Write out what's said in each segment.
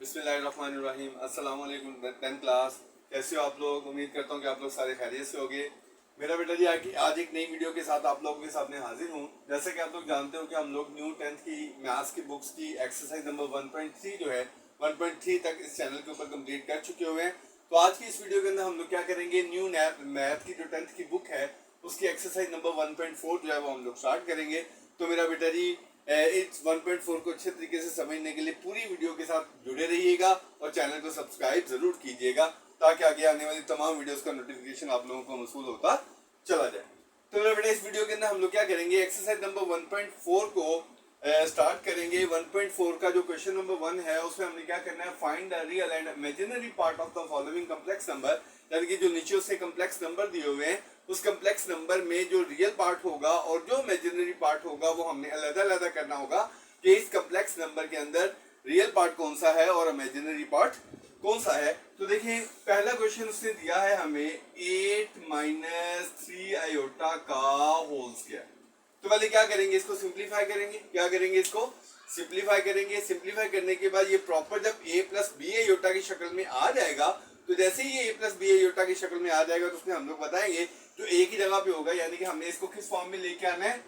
बिस्मिल्लाहिर्रहमानिर्रहीम। अस्सलाम वालेकुम 10th क्लास। कैसे हो आप लोग? उम्मीद करता हूँ कि आप लोग सारे खैरियत से होंगे। मेरा बेटा जी आज एक नई वीडियो के साथ आप लोगों के सामने हाजिर हूँ। जैसे कि आप लोग जानते हो कि हम लोग न्यू 10th की मैथ्स की बुक्स की एक्सरसाइज नंबर 1.3 जो है 1.3 तक इस चैनल के ऊपर कंप्लीट कर चुके हुए हैं। तो आज की इस वीडियो के अंदर हम लोग क्या करेंगे, न्यू मैथ की जो 10th की बुक है उसकी एक्सरसाइज नंबर 1.4 जो है वो हम लोग स्टार्ट करेंगे। तो मेरा बेटा जी इस 1.4 को अच्छे तरीके से समझने के लिए पूरी वीडियो के साथ जुड़े रहिएगा और चैनल को सब्सक्राइब जरूर कीजिएगा ताकि आगे आने वाली तमाम वीडियोस का नोटिफिकेशन आप लोगों को मौसूल होता चला जाए। तो मेरा बेटा इस वीडियो के अंदर हम लोग क्या करेंगे, एक्सरसाइज नंबर 1.4 को स्टार्ट करेंगे। 1.4 का जो क्वेश्चन नंबर 1 है उसमें हमने क्या करना है, find the real and imaginary part of the following complex number. यानी कि जो नीचे उससे कम्प्लेक्स नंबर दिए हुए हैं उस कम्प्लेक्स नंबर में जो रियल पार्ट होगा और जो इमेजिनरी पार्ट होगा वो हमने अलग अलग करना होगा कि इस कम्प्लेक्स नंबर के अंदर रियल पार्ट कौन सा है और इमेजिनरी पार्ट कौन सा है। तो देखिए पहला क्वेश्चन उसने दिया है हमें 8 - 3 आयोटा का होल स्क्वायर। तो पहले क्या करेंगे, इसको सिंप्लीफाई करेंगे। क्या करेंगे, इसको सिंप्लीफाई करेंगे। सिंप्लीफाई करने के बाद ये प्रॉपर जब a प्लस बी आयोटा की शक्ल में आ जाएगा, तो जैसे ही ये a प्लस बी आयोटा की शक्ल में आ जाएगा तो उसमें हम लोग बताएंगे जो a की जगह पे होगा, यानी कि हमने इसको किस फॉर्म में लेके आना है,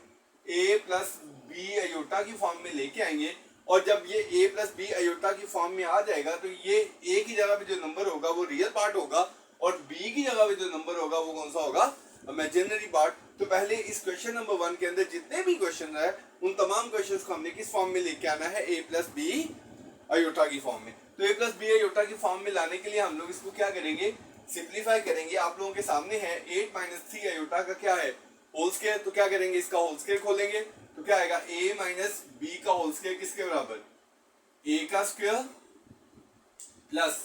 a प्लस बी आयोटा की फॉर्म में लेके आएंगे। और जब ये a प्लस बी आयोटा की फॉर्म में आ जाएगा तो ये a की जगह पे जो नंबर होगा वो रियल पार्ट होगा और b की जगह पे जो नंबर होगा वो कौन सा होगा, इमेजिनरी पार्ट। तो पहले इस क्वेश्चन नंबर 1 के अंदर जितने भी क्वेश्चन है उन तमाम क्वेश्चंस को हमने किस फॉर्म में लेके आना है, a प्लस बी आयोटा की फॉर्म में। तो a प्लस बी आयोटा की फॉर्म में लाने के लिए हम लोग इसको क्या करेंगे, सिंप्लीफाई करेंगे। आप लोगों के सामने है 8 - 3 आयोटा का क्या है, होल स्क्वायर। तो क्या करेंगे, इसका होल स्क्वायर खोलेंगे तो क्या आएगा, a माइनस बी का होल स्क्वायर किसके बराबर, a का स्क्वायर प्लस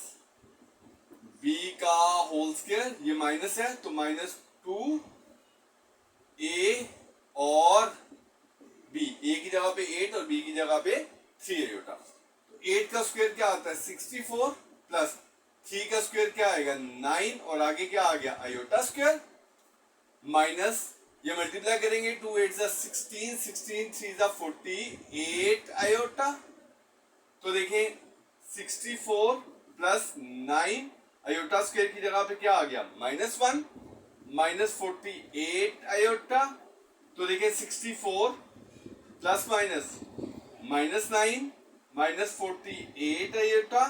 b का होल स्क्वायर, ये माइनस है तो -2 a और b, a की जगह पे 8 और b की जगह पे 3 आयोटा। तो 8 का स्क्वायर क्या आता है 64 प्लस 3 का स्क्वायर क्या आएगा 9 और आगे क्या आ गया आयोटा स्क्वायर माइनस ये मल्टीप्लाई करेंगे 2 8 16 16 3 48 आयोटा। तो देखें 64 प्लस 9 आयोटा स्क्वायर की जगह पे क्या आ गया -1 -48 आयोटा। तो देखिए 64 प्लस माइनस -9 -48 आयोटा।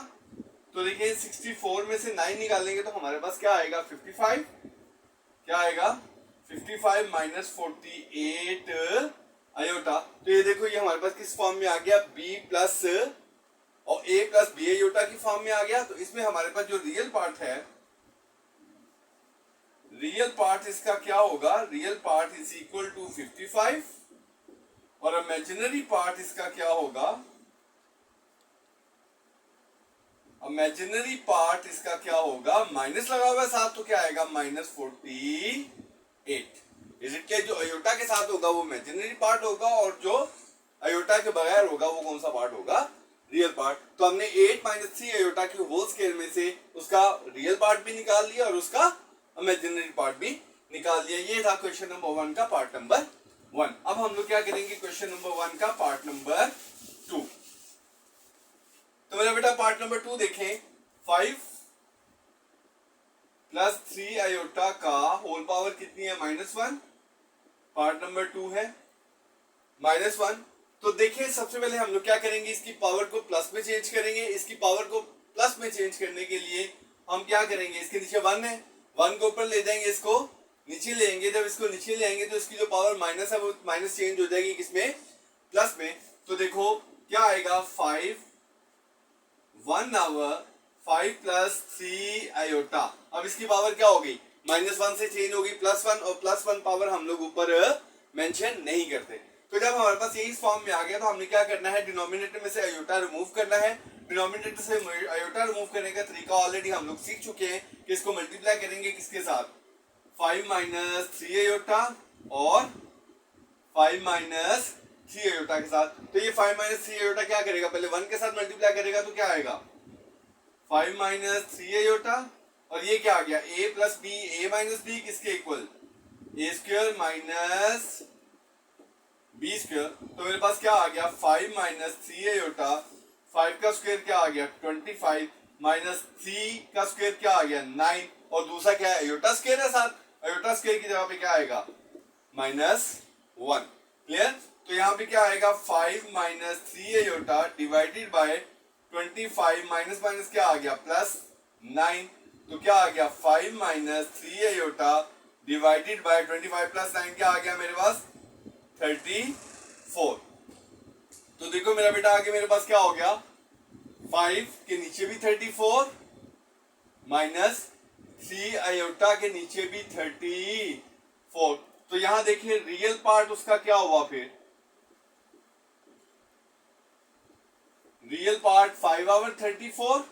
तो देखिए 64 में से 9 निकालेंगे तो हमारे पास क्या आएगा 55, क्या आएगा 55 - 48 आयोटा। तो ये देखो ये हमारे पास किस फॉर्म में आ गया, b प्लस और a प्लस बी आयोटा की फॉर्म में आ गया। तो इसमें हमारे पास जो रियल पार्ट है, रियल पार्ट इसका क्या होगा, real part is equal to 55 और इमेजिनरी पार्ट इसका क्या होगा, इमेजिनरी पार्ट इसका क्या होगा, माइनस लगा हुआ है साथ तो क्या आएगा -48। इज इट के जो आयोटा के साथ होगा वो इमेजिनरी पार्ट होगा और जो आयोटा के बगैर होगा वो कौन सा पार्ट होगा, रियल पार्ट। तो हमने 8 - 3 आयोटा की होल स्क्वायर में से उसका रियल पार्ट भी निकाल लिया और उसका इमेजिनरी पार्ट भी निकाल लिया। ये था क्वेश्चन नंबर 1 का पार्ट नंबर 1। अब हम लोग क्या करेंगे, क्वेश्चन नंबर 1 का पार्ट नंबर 2। तो मेरा बेटा पार्ट नंबर 2 देखें, 5 प्लस 3 आयोटा का होल पावर कितनी है -1। पार्ट नंबर 2 है -1। तो देखिए सबसे पहले हम लोग क्या करेंगे, इसकी पावर को प्लस में चेंज करेंगे। इसकी पावर को प्लस में चेंज करने के लिए हम क्या करेंगे, इसके नीचे 1 है, 1 को ऊपर ले जाएंगे, इसको नीचे लेंगे। जब इसको नीचे ले आएंगे तो इसकी जो पावर माइनस है वो माइनस चेंज हो जाएगी किसमें, प्लस में। तो देखो क्या आएगा 5 1 आवर 5 प्लस 3 आयोटा। अब इसकी पावर क्या हो गई, -1 से चेंज हो गई +1 और +1 पावर हम लोग ऊपर मेंशन नहीं करते। तो जब हमारे पास यही फॉर्म में आ गया तो हमने क्या करना है, डिनोमिनेटर में से आयोटा रिमूव करना है। डिनोमिनेटर से आयोटा रिमूव करने का तरीका ऑलरेडी हम लोग सीख चुके हैं कि इसको मल्टीप्लाई करेंगे किसके साथ, 5 - 3 आयोटा और 5 - 3 आयोटा के साथ। तो ये 5 - 3 आयोटा क्या करेगा, पहले 1 के साथ मल्टीप्लाई करेगा तो क्या आएगा 5 - 3 आयोटा और ये क्या आ गया a plus B, a minus B किसके equal, a square minus B square. तो मेरे पास क्या आ गया 5 - 3 आयोटा 5 का स्क्वायर क्या आ गया 25 माइनस 3 का स्क्वायर क्या आ गया 9 और दूसरा क्या है अयोटा स्क्वायर है साथ, अयोटा स्क्वायर की जगह पे क्या आएगा -1। क्लियर? तो यहाँ पे क्या आएगा 5 minus 3 iota divided by 25 minus minus क्या आ गया +9। तो क्या आ गया 5 माइनस 3 अयोटा डिवाइडेड बाय 25 + 9 क्या आ गया मेरे पास 34। तो देखो मेरा बेटा आगे मेरे पास क्या हो गया 5 के नीचे भी 34 माइनस 3 अयोटा के नीचे भी 34। तो यहां देखिए रियल पार्ट उसका क्या हुआ, फिर रियल पार्ट 5/34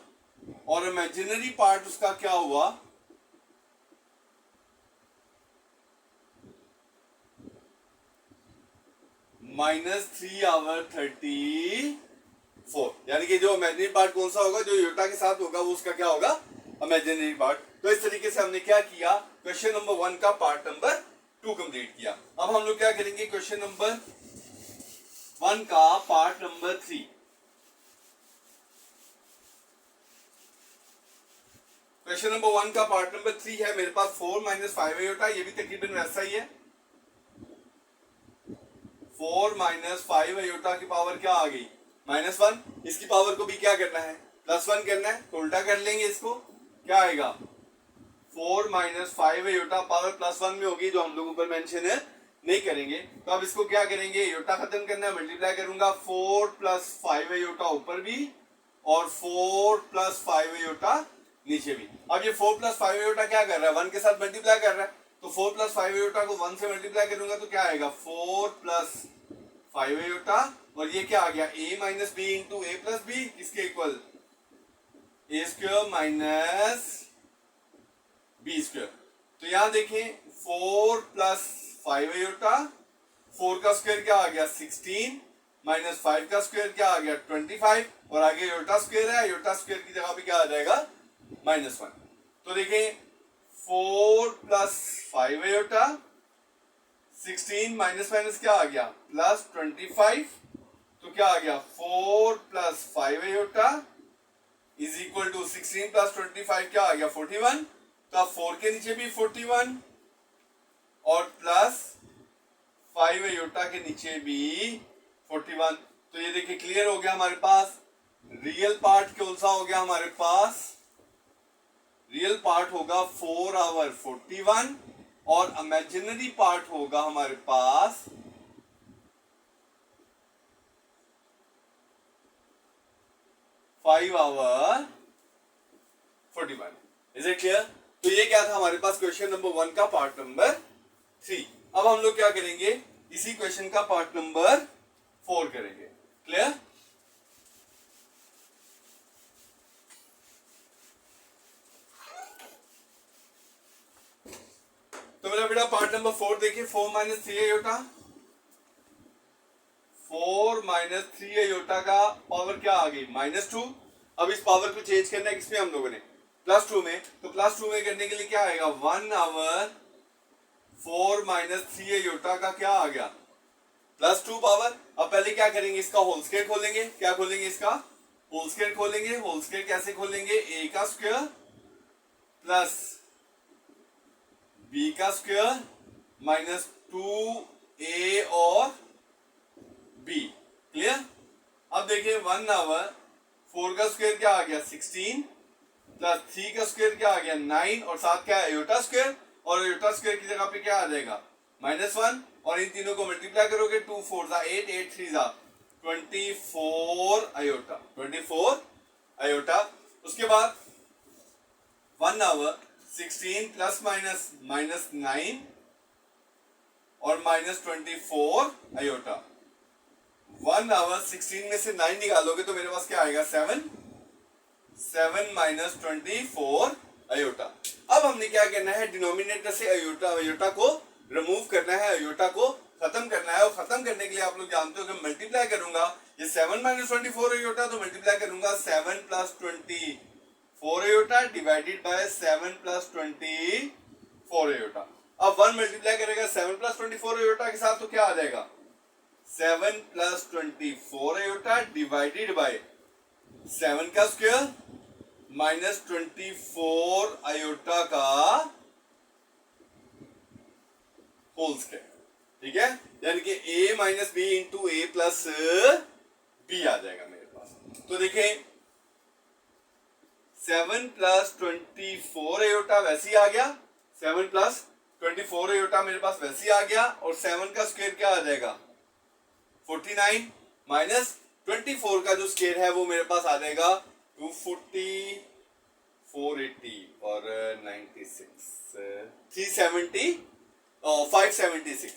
और इमेजिनरी पार्ट उसका क्या हुआ -3/34। यानी कि जो इमेजिनरी पार्ट कौन सा होगा, जो योटा के साथ होगा वो उसका क्या होगा इमेजिनरी पार्ट। तो इस तरीके से हमने क्या किया, क्वेश्चन नंबर 1 का पार्ट नंबर 2 कंप्लीट किया। अब हम लोग क्या करेंगे क्वेश्चन नंबर 1 का पार्ट नंबर 3। क्वेश्चन नंबर 1 का पार्ट नंबर 3 है मेरे पास 4 - 5 अयोटा, ये भी तकरीबन वैसा ही है। 4 - 5 अयोटा की पावर क्या आ गई -1। इसकी पावर को भी क्या करना है +1 करना है, तो उल्टा कर लेंगे इसको, क्या आएगा 4 - 5 अयोटा पावर +1 में होगी, जो हम लोग ऊपर मेंशन है नहीं करेंगे। तो अब इसको क्या करेंगे, अयोटा खत्म करना है, मल्टीप्लाई करूंगा 4 + 5 अयोटा ऊपर भी और 4 + 5 अयोटा नीचे भी। अब ये 4 + 5 अयोटा क्या कर रहा है 1 के साथ मल्टीप्लाई कर रहा है, तो 4 + 5 अयोटा को 1 से मल्टीप्लाई करूंगा तो क्या आएगा 4 + 5 अयोटा, और ये क्या आ गया a - b × a + b, किसके इक्वल a² - b²। तो यहां देखें 4 + 5 अयोटा, 4 का स्क्वायर क्या आ गया 16 - 5 का स्क्वायर क्या आ गया 25 और आगे अयोटा स्क्वायर है, अयोटा स्क्वायर की जगह पे क्या आ जाएगा -1। तो देखें 4 + 5 अयोटा 16 माइनस माइनस क्या आ गया +25, तो क्या आ गया 4 + 5 अयोटा इज इक्वल टू 16 + 25 क्या आ गया 41। तो अब 4 के नीचे भी 41 और +5 अयोटा के नीचे भी 41। तो ये देखिए क्लियर हो गया हमारे पास। रियल पार्ट कौन सा हो गया हमारे पास, रियल पार्ट होगा 4/41 और इमेजिनरी पार्ट होगा हमारे पास 5/41। Is it clear? तो ये क्या था हमारे पास क्वेश्चन नंबर 1 का पार्ट नंबर 3। अब हम लोग क्या करेंगे, इसी क्वेश्चन का पार्ट नंबर 4 करेंगे। क्लियर? तो मेरा बेटा पार्ट नंबर 4 देखिए, 4 - 3 अयोटा, 4 - 3 अयोटा का पावर क्या आ गई -2। अब इस पावर को चेंज करना है किसमें हम लोगों ने +2 में, तो +2 में करने के लिए क्या आएगा 1/4 - 3 अयोटा का क्या आ गया +2 पावर। अब पहले क्या करेंगे, इसका होल स्क्वायर खोलेंगे, क्या खोलेंगे इसका होल स्क्वायर खोलेंगे। होल स्क्वायर कैसे खोलेंगे, a का स्क्वायर प्लस b का स्क्वायर -2a और b। क्लियर? अब देखिए 1/4 का स्क्वायर क्या आ गया 16 प्लस 3 का स्क्वायर क्या आ गया 9 और साथ क्या है अयोटा स्क्वायर, और अयोटा स्क्वायर की जगह पे क्या आ जाएगा -1 और इन तीनों को मल्टीप्लाई करोगे 2 4 = 8 8 3 = 24 अयोटा 24 अयोटा। उसके बाद 1/16 प्लस माइनस -9 और -24 अयोटा। 1/16 में से 9 निकालोगे तो मेरे पास क्या आएगा 7 - 24 अयोटा। अब हमने क्या करना है, डिनोमिनेटर से अयोटा को रिमूव करना है, अयोटा को खत्म करना है। और खत्म करने के लिए आप लोग जानते हो कि मल्टीप्लाई करूंगा ये 7 - 24 अयोटा, तो मल्टीप्लाई करूंगा 7 + 24 अयोटा डिवाइडेड बाय 7 + 24 अयोटा। अब 1 मल्टीप्लाई करेगा 7 + 24 अयोटा के साथ, तो क्या आ जाएगा 7 + 24 अयोटा डिवाइडेड बाय 7 का स्क्वायर माइनस 24 आयोटा का होल स्क्वायर, ठीक है, यानी कि a minus b into a plus b आ जाएगा मेरे पास। तो देखें 7 प्लस 24 आयोटा वैसे ही आ गया, 7 प्लस 24 आयोटा मेरे पास वैसे ही आ गया, और 7 का स्क्वायर क्या आ जाएगा 49 माइनस 24 का जो स्क्वायर है वो मेरे पास आ जाएगा 240 480 और 96 370 576।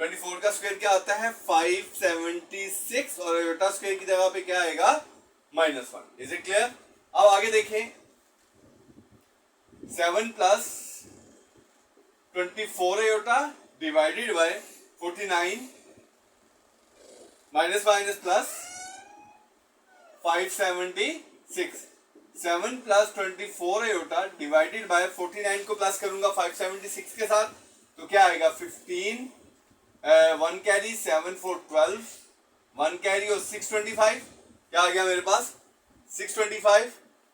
24 का स्क्वायर क्या आता है 576 और आयोटा स्क्वायर की जगह पे क्या आएगा -1। Is it clear? अब आगे देखें 7 plus 24 iota divided by 49 minus minus plus 576। 7 plus 24 iota divided by 49 को प्लस करूंगा 576 के साथ, तो क्या आएगा 15 1 कैरी 7 4 12 1 कैरी और 625, क्या आ गया मेरे पास 625।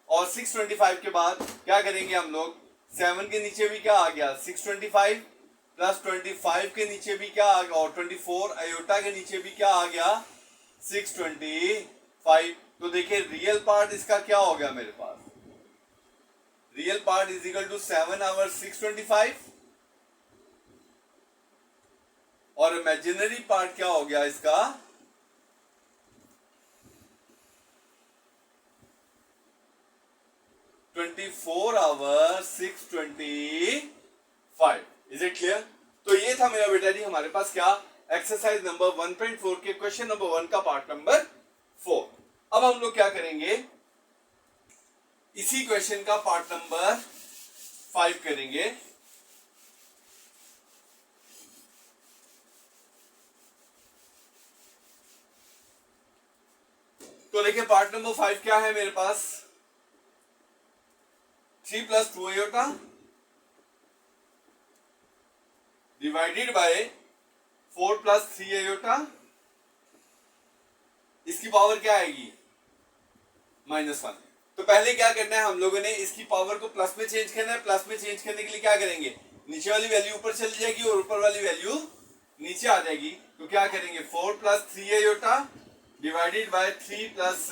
और 625 के बाद क्या करेंगे हम लोग 7 के नीचे भी क्या आ गया 625 प्लस 25 के नीचे भी क्या आ गया, और 24 आयोटा के नीचे भी क्या आ गया 625। तो देखिए रियल पार्ट इसका क्या हो गया मेरे पास, real part is equal to 7 over 625 और इमेजिनरी पार्ट क्या हो गया इसका 24 आवर 625। Is it clear? तो ये था मेरा बेटा जी हमारे पास क्या एक्सरसाइज नंबर 1.4 के क्वेश्चन नंबर 1 का पार्ट नंबर 4। अब हम लोग क्या करेंगे इसी क्वेश्चन का पार्ट नंबर 5 करेंगे। तो देखिए पार्ट नंबर 5 क्या है मेरे पास 3 plus 2 iota divided by 4 plus 3 iota, इसकी पावर क्या आएगी -1। तो पहले क्या करना है हम लोगों ने इसकी पावर को प्लस में चेंज करना है। प्लस में चेंज करने के लिए क्या करेंगे नीचे वाली वैल्यू ऊपर चली जाएगी और ऊपर वाली वैल्यू नीचे आ जाएगी। तो क्या करेंगे 4 plus 3 iota divided by 3 plus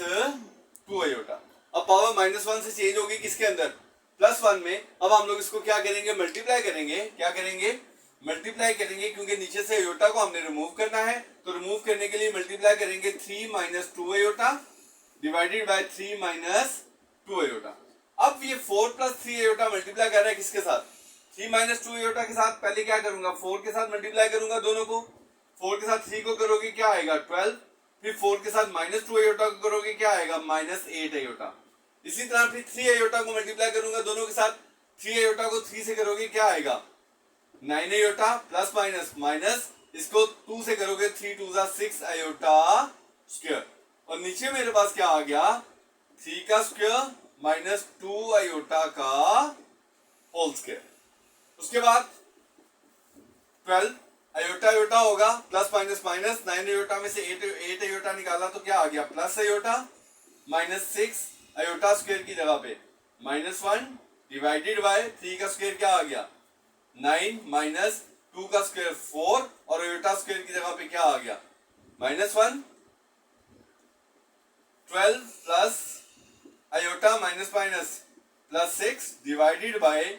2 iota. अब पावर -1 से चेंज होगी किसके अंदर +1 में। अब हम लोग इसको क्या करेंगे मल्टीप्लाई करेंगे, क्या करेंगे मल्टीप्लाई करेंगे, क्योंकि नीचे से आयोटा को हमने रिमूव करना है। तो रिमूव करने के लिए मल्टीप्लाई करेंगे 3 minus 2 iota divided by 3 minus 2 iota. अब ये 4 प्लस 3 आयोटा मल्टीप्लाई कर रहा है किसके साथ 3 माइनस 2 आयोटा के साथ। पहले क्या करूंगा 4 के साथ मल्टीप्लाई करूंगा दोनों को, 4 के साथ 3 को करोगे क्या आएगा 12, फिर 4 के साथ -2 आयोटा को करोगे क्या आएगा -8 आयोटा। इसी तरह फिर 3 आयोटा को मल्टीप्लाई करूंगा दोनों के साथ, 3 आयोटा को 3 से करोगे क्या आएगा 9 आयोटा प्लस माइनस माइनस इसको 2 से करोगे 3 2 6 आयोटा स्क्वायर। और नीचे मेरे पास क्या आ गया 3 का स्क्वायर माइनस 2 आयोटा का होल स्क्वायर। उसके बाद 12 आयोटा आयोटा होगा प्लस माइनस माइनस 9 आयोटा में से 8 आयोटा निकाला तो क्या आ गया प्लस आयोटा -6 आयोटा स्क्वायर की जगह पे -1 डिवाइडेड बाय 3 का स्क्वायर क्या आ गया 9 माइनस 2 का स्क्वायर 4 और आयोटा स्क्वायर की जगह पे क्या आ गया -1 12 plus iota minus minus +6 divided by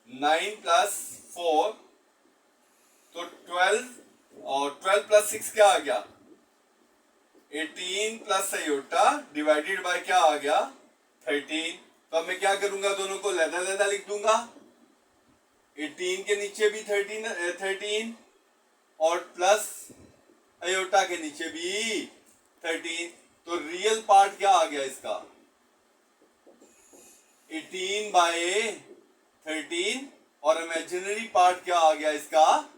9 plus 4। तो 12 और 12 प्लस 6 क्या आ गया 18 प्लस आयोटा डिवाइडेड बाय क्या आ गया 13। तो अब मैं क्या करूंगा दोनों को लहदा लहदा लिख दूंगा 18 के नीचे भी 13 और प्लस आयोटा के नीचे भी 13। तो रियल पार्ट क्या आ गया इसका 18 बाय 13 और इमेजिनरी पार्ट क्या आ गया इसका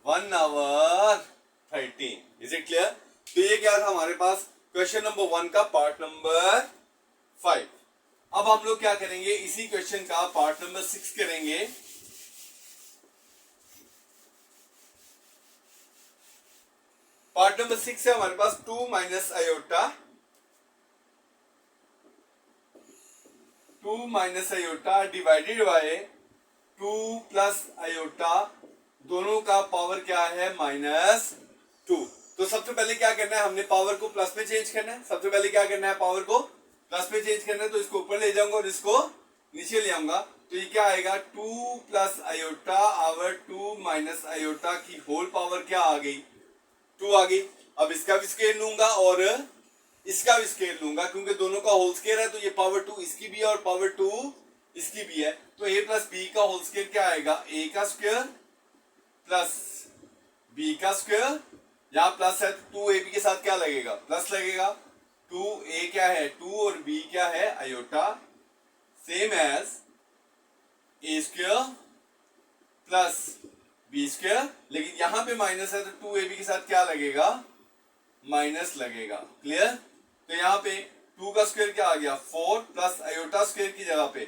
1 आवर 13। Is it clear? तो ये क्या था हमारे पास क्वेश्चन नंबर 1 का पार्ट नंबर 5। अब हम लोग क्या करेंगे इसी क्वेश्चन का पार्ट नंबर 6 करेंगे। पार्ट नंबर 6 है हमारे पास 2 minus iota, 2 minus iota divided by 2 plus iota, दोनों का पावर क्या है -2। तो सबसे पहले क्या करना है, हमने पावर को प्लस में चेंज करना है। सबसे पहले क्या करना है, पावर को प्लस में चेंज करना है। तो इसको ऊपर ले जाऊंगा और इसको नीचे ले आऊंगा। तो ये क्या आएगा, 2 plus iota over 2 minus iota की होल पावर क्या आ गई, 2 आ गई। अब इसका भी स्केयर लूंगा और इसका भी स्केयर लूंगा, क्योंकि दोनों का होल स्केयर है। तो ये पावर 2 इसकी भी है और पावर 2 इसकी भी है। तो a प्लस बी का होल स्केयर क्या आएगा, a का स्क्वायर प्लस b का स्क्वायर। यहाँ प्लस है तो 2ab के साथ क्या लगेगा, प्लस लगेगा। 2a क्या है 2 और b क्या है iota, same as a square plus b square. लेकिन यहाँ पे माइनस है तो 2ab के साथ क्या लगेगा, माइनस लगेगा। क्लियर। तो यहाँ पे 2 का स्क्वायर क्या आ गया 4 प्लस आयोटा स्क्वायर की जगह पे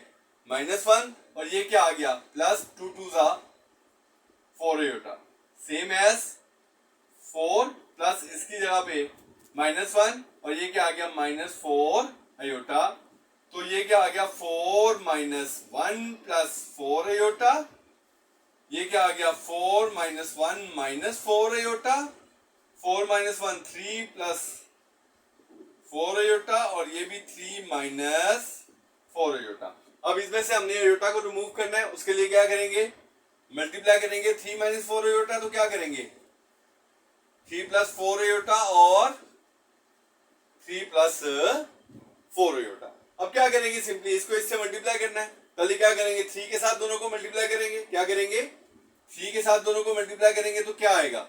-1 और ये क्या आ गया प्लस 2 2 जा 4 आयोटा, सेम एज 4 प्लस इसकी जगह पे -1 और ये क्या आ गया -4 आयोटा। तो ये क्या आ गया 4 -1 प्लस 4 आयोटा। ये क्या आ गया 4 -1 -4 आयोटा। 4 -1 3 प्लस 4 आयोटा और ये भी 3 -4 आयोटा। अब इसमें से हमने आयोटा को रिमूव करना है। उसके लिए क्या करेंगे, मल्टीप्लाई करेंगे। 3 -4 आयोटा तो क्या करेंगे 3 + 4 आयोटा और 3 + 4 आयोटा। अब क्या करेंगे, सिंपली इसको इससे मल्टीप्लाई करना है। पहले क्या करेंगे 3 के साथ दोनों को मल्टीप्लाई करेंगे। क्या करेंगे 3 के साथ दोनों को मल्टीप्लाई करेंगे तो क्या आएगा,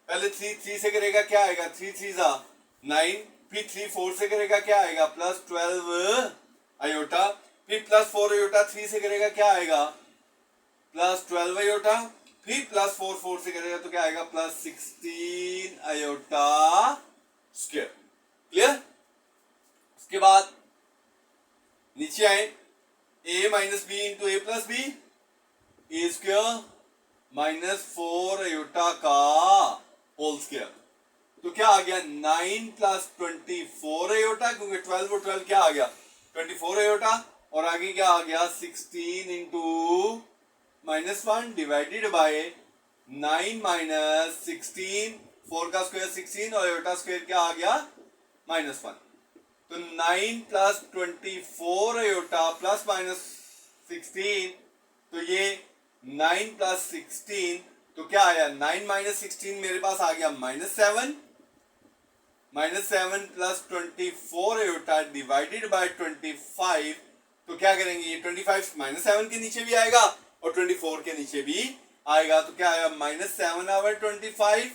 पहले 3 से करेगा क्या आएगा 3 3 जा 9, फिर 3 4 से करेगा क्या आएगा +12 आयोटा, फिर +4 आयोटा 3 से करेगा क्या आएगा +12 आयोटा, फिर +4 4 से करेगा तो क्या आएगा +16 आयोटा स्क्वायर। क्लियर। उसके बाद नीचे आए a - b into a + b, a square -4 iota का होल स्क्वायर। तो क्या आ गया 9 + 24 आयोटा, क्योंकि 12 और 12 क्या आ गया 24 आयोटा। और आगे क्या आ गया 16 इंटू -1 डिवाइडेड बाय 9 - 16, 4 का स्क्वायर 16 और आयोटा स्क्वायर क्या आ गया -1। तो 9 + 24 आयोटा प्लस -16, तो ये 9 + 16 तो क्या आया 9 - 16 मेरे पास आ गया -7, -7 + 24 आयोटा डिवाइडेड बाय 25। तो क्या करेंगे ये 25 -7 के नीचे भी आएगा और 24 के नीचे भी आएगा। तो क्या आया -7/25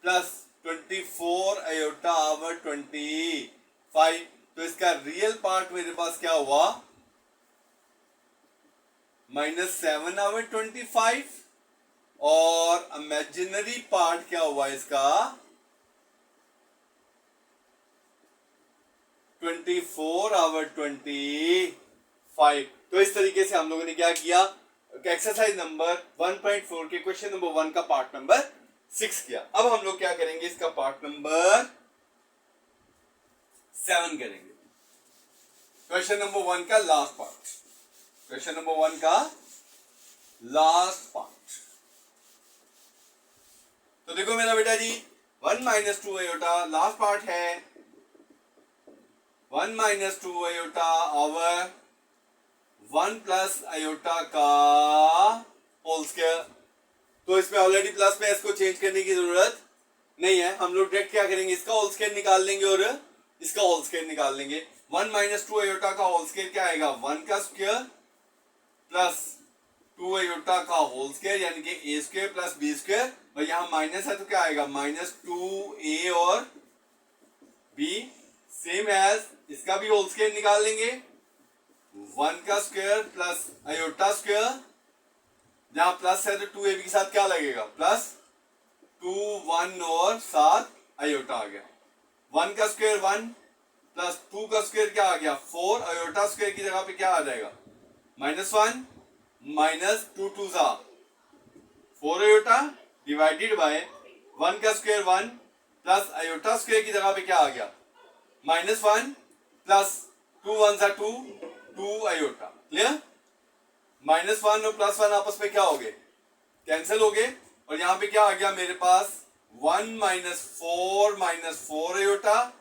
प्लस 24 आयोटा आवर 25। तो इसका रियल पार्ट मेरे पास क्या हुआ -7/25 और इमेजिनरी पार्ट क्या हुआ इसका 24/25। तो इस तरीके से हम लोगों ने क्या किया, एक्सरसाइज नंबर 1.4 के क्वेश्चन नंबर 1 का पार्ट नंबर 6 किया। अब हम लोग क्या करेंगे, इसका पार्ट नंबर 7 करेंगे। क्वेश्चन नंबर 1 का लास्ट पार्ट, क्वेश्चन नंबर 1 का लास्ट पार्ट। तो देखो मेरा बेटा जी 1 - 2 आयोटा लास्ट पार्ट है। 1 - 2 आयोटा ओवर 1 + आयोटा का होल स्क्वायर। तो इसमें ऑलरेडी प्लस में इसको चेंज करने की जरूरत नहीं है। हम लोग डायरेक्ट क्या करेंगे, इसका होल स्क्वायर निकाल लेंगे और इसका होल स्क्वायर निकाल लेंगे। 1 - 2 आयोटा का होल स्क्वायर क्या आएगा 1 का स्क्वायर प्लस 2 आयोटा का होल स्क्वायर, यानी कि a square plus b square. और यहाँ माइनस है तो क्या आएगा -2a और b, सेम एज इसका भी होल स्क्वायर निकाल लेंगे। 1 का स्क्वायर प्लस आयोटा स्क्वायर, जहां प्लस है तो 2ab के साथ क्या लगेगा +2 1 और 7 आयोटा आ गया। 1 का स्क्वायर 1 प्लस 2 का स्क्वायर क्या आ गया 4, आयोटा स्क्वायर की जगह पे क्या आ जाएगा -1 -2 2 जा 4 आयोटा डिवाइडेड बाय 1 का स्क्वायर 1 प्लस आयोटा स्क्वायर की जगह पे क्या आ गया -1 प्लस 2 1 जा 2 2 आयोटा। क्लियर? -1 और +1 आपस में क्या हो गए, कैंसिल हो गए। और यहां पे क्या आ गया मेरे पास 1 -4 आयोटा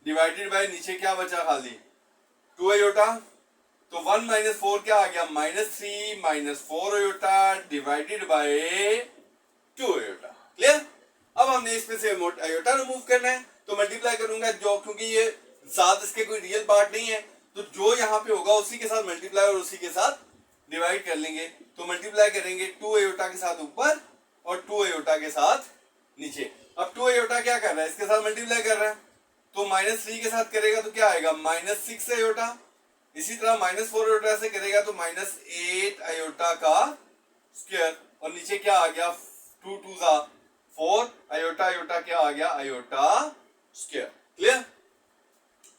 डिवाइडेड बाय नीचे क्या बचा खाली 2 आयोटा। तो 1 -4 क्या आ गया -3 -4 iota divided by 2 iota. Clear? अब हमने इसमें से आयोटा रिमूव करना है, तो मल्टीप्लाई करूंगा जो, क्योंकि ये साथ इसके कोई रियल पार्ट नहीं है, तो जो यहाँ पे होगा उसी के साथ मल्टीप्लाई और उसी के साथ डिवाइड कर लेंगे। तो मल्टीप्लाई करेंगे 2 आयोटा के साथ ऊपर और 2 आयोटा के साथ नीचे। अब 2 आयोटा क्या कर रहा है, इसके साथ मल्टीप्लाई कर रहा है, तो -3 के साथ करेगा तो क्या आएगा -6 आयोटा। इसी तरह -4 आयोटा से करेगा तो -8 आयोटा का स्क्वायर। और नीचे क्या आ गया 2 2 जा 4 आयोटा, आयोटा क्या आ गया आयोटा स्क्वायर। क्लियर?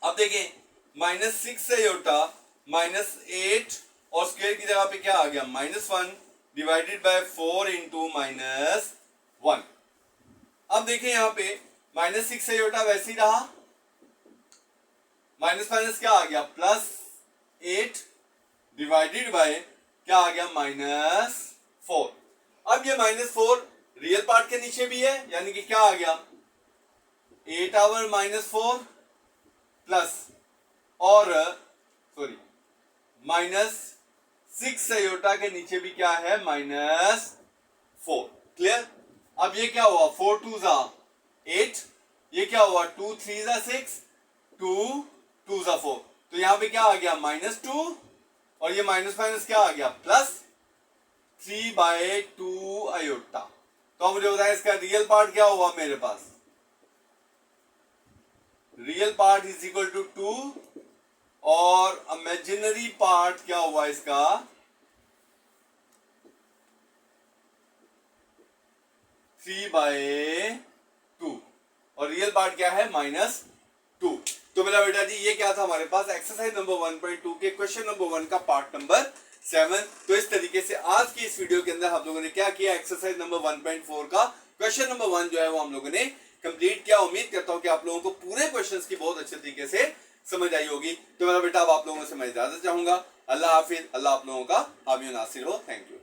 अब देखें -6 आयोटा -8 और स्क्वायर की जगह पे क्या आ गया -1 डिवाइडेड बाय 4 इंटू -1। अब देखें यहां पे -6 आयोटा वैसे ही रहा, माइनस माइनस क्या आ गया +8 डिवाइडेड बाय क्या आ गया -4। अब ये -4 रियल पार्ट के नीचे भी है, यानी कि क्या आ गया 8 आवर -4 प्लस और सॉरी -6 आयोटा के नीचे भी क्या है -4। क्लियर? अब ये क्या हुआ 4 2 जा 8, ये क्या हुआ 2 3 जा 6 2 2 जा 4, तो यहां पे क्या आ गया -2 और ये माइनस माइनस क्या आ गया +3/2 आयोटा। तो अब मुझे बताएं इसका रियल पार्ट क्या हुआ मेरे पास, real part is equal to 2 और इमेजिनरी पार्ट क्या हुआ इसका 3/2 और रियल पार्ट क्या है -2। तो मेरा बेटा जी ये क्या था हमारे पास एक्सरसाइज नंबर 1.2 के क्वेश्चन नंबर 1 का पार्ट नंबर 7। तो इस तरीके से आज की इस वीडियो के अंदर हम लोगों ने क्या किया, एक्सरसाइज नंबर 1.4 का क्वेश्चन नंबर 1 जो है वो हम लोगों ने कंप्लीट किया। उम्मीद करता हूं कि आप लोगों को पूरे क्वेश्चंस की बहुत अच्छे तरीके से समझ आई होगी। तो मेरा बेटा अब आप लोगों से मैं इजाजत चाहूंगा। अल्लाह हाफिज, अल्लाह आप लोगों का हामी नासिर हो। Thank you.